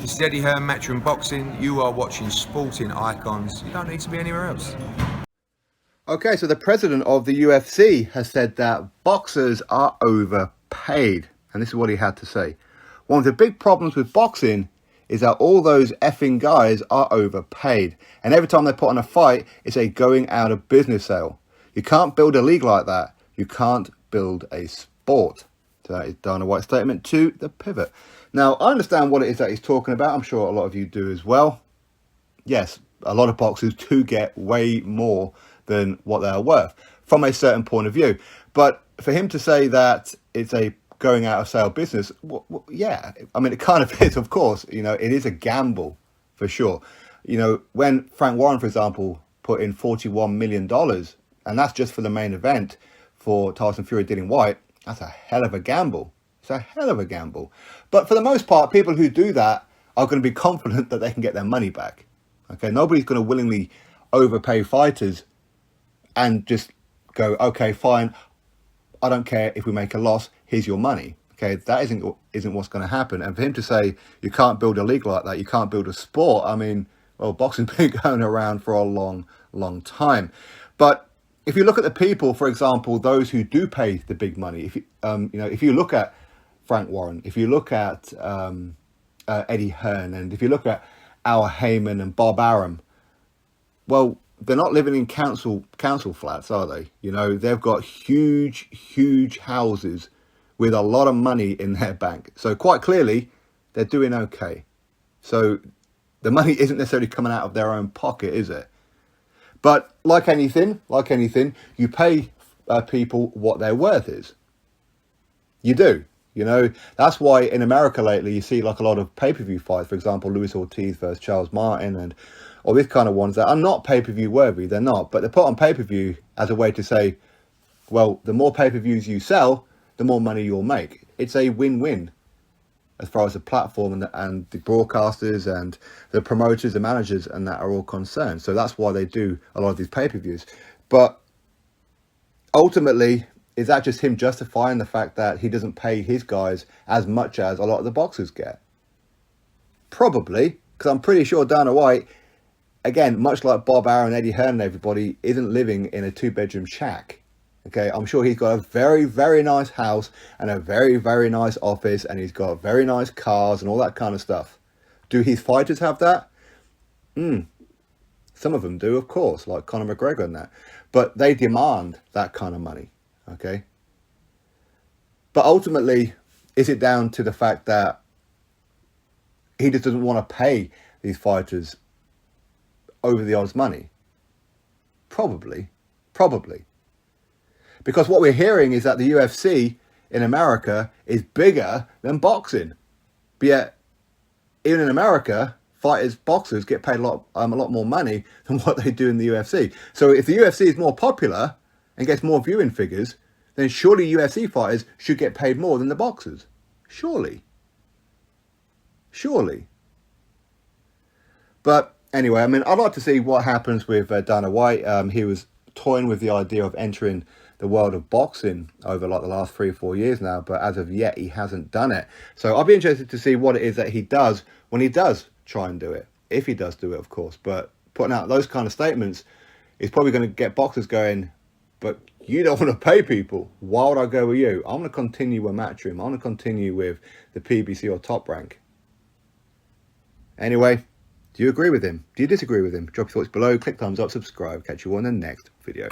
This is Eddie Hearn, Matchroom Boxing. You are watching Sporting Icons. You don't need to be anywhere else. Okay, so the president of the UFC has said that boxers are overpaid. And this is what he had to say. One of the big problems with boxing is that all those effing guys are overpaid. And every time they put on a fight, it's a going out of business sale. You can't build a league like that. You can't build a sport. So that is Dana White's statement to The Pivot. Now, I understand what it is that he's talking about. I'm sure a lot of you do as well. Yes, a lot of boxers do get way more than what they are worth from a certain point of view. But for him to say that it's a going out of sale business, yeah, I mean, it kind of is, of course. You know, it is a gamble for sure. You know, when Frank Warren, for example, put in $41 million, and that's just for the main event for Tyson Fury Dillian White, that's a hell of a gamble. It's a hell of a gamble. But for the most part, people who do that are going to be confident that they can get their money back. Okay, nobody's going to willingly overpay fighters and just go, okay, fine, I don't care if we make a loss, here's your money. Okay, that isn't what's going to happen. And for him to say you can't build a league like that, you can't build a sport, I mean, well, boxing's been going around for a long, long time. But if you look at the people, for example, those who do pay the big money, if you, if you look at Frank Warren, if you look at Eddie Hearn, and if you look at Al Heyman and Bob Arum, well, they're not living in council flats, are they? You know, they've got huge houses with a lot of money in their bank. So quite clearly, they're doing okay. So the money isn't necessarily coming out of their own pocket, is it? But like anything, you pay people what their worth is. You do. You know, that's why in America lately, you see like a lot of pay-per-view fights. For example, Luis Ortiz versus Charles Martin and all these kind of ones that are not pay-per-view worthy. They're not. But they're put on pay-per-view as a way to say, well, the more pay-per-views you sell, the more money you'll make. It's a win-win as far as the platform and the broadcasters and the promoters, the managers, and that are all concerned. So that's why they do a lot of these pay-per-views. But ultimately, is that just him justifying the fact that he doesn't pay his guys as much as a lot of the boxers get? Probably, because I'm pretty sure Dana White, again, much like Bob Arum, Eddie Hearn and everybody, isn't living in a 2-bedroom shack. Okay, I'm sure he's got a very nice house and a very nice office, and he's got very nice cars and all that kind of stuff. Do his fighters have that? Some of them do, of course, like Conor McGregor and that. But they demand that kind of money, okay? But ultimately, is it down to the fact that he just doesn't want to pay these fighters over the odds money? Probably. Because what we're hearing is that the UFC in America is bigger than boxing. But yet, even in America, boxers get paid a lot more money than what they do in the UFC. So if the UFC is more popular and gets more viewing figures, then surely UFC fighters should get paid more than the boxers. Surely. But anyway, I mean, I'd like to see what happens with Dana White. He was toying with the idea of entering the world of boxing over like the last 3 or 4 years now, but as of yet, he hasn't done it. So I'll be interested to see what it is that he does when he does try and do it. If he does do it, of course. But putting out those kind of statements is probably going to get boxers going, but you don't want to pay people. Why would I go with you? I'm going to continue with Matchroom. I'm going to continue with the PBC or Top Rank. Anyway, do you agree with him? Do you disagree with him? Drop your thoughts below, click thumbs up, subscribe. Catch you on the next video.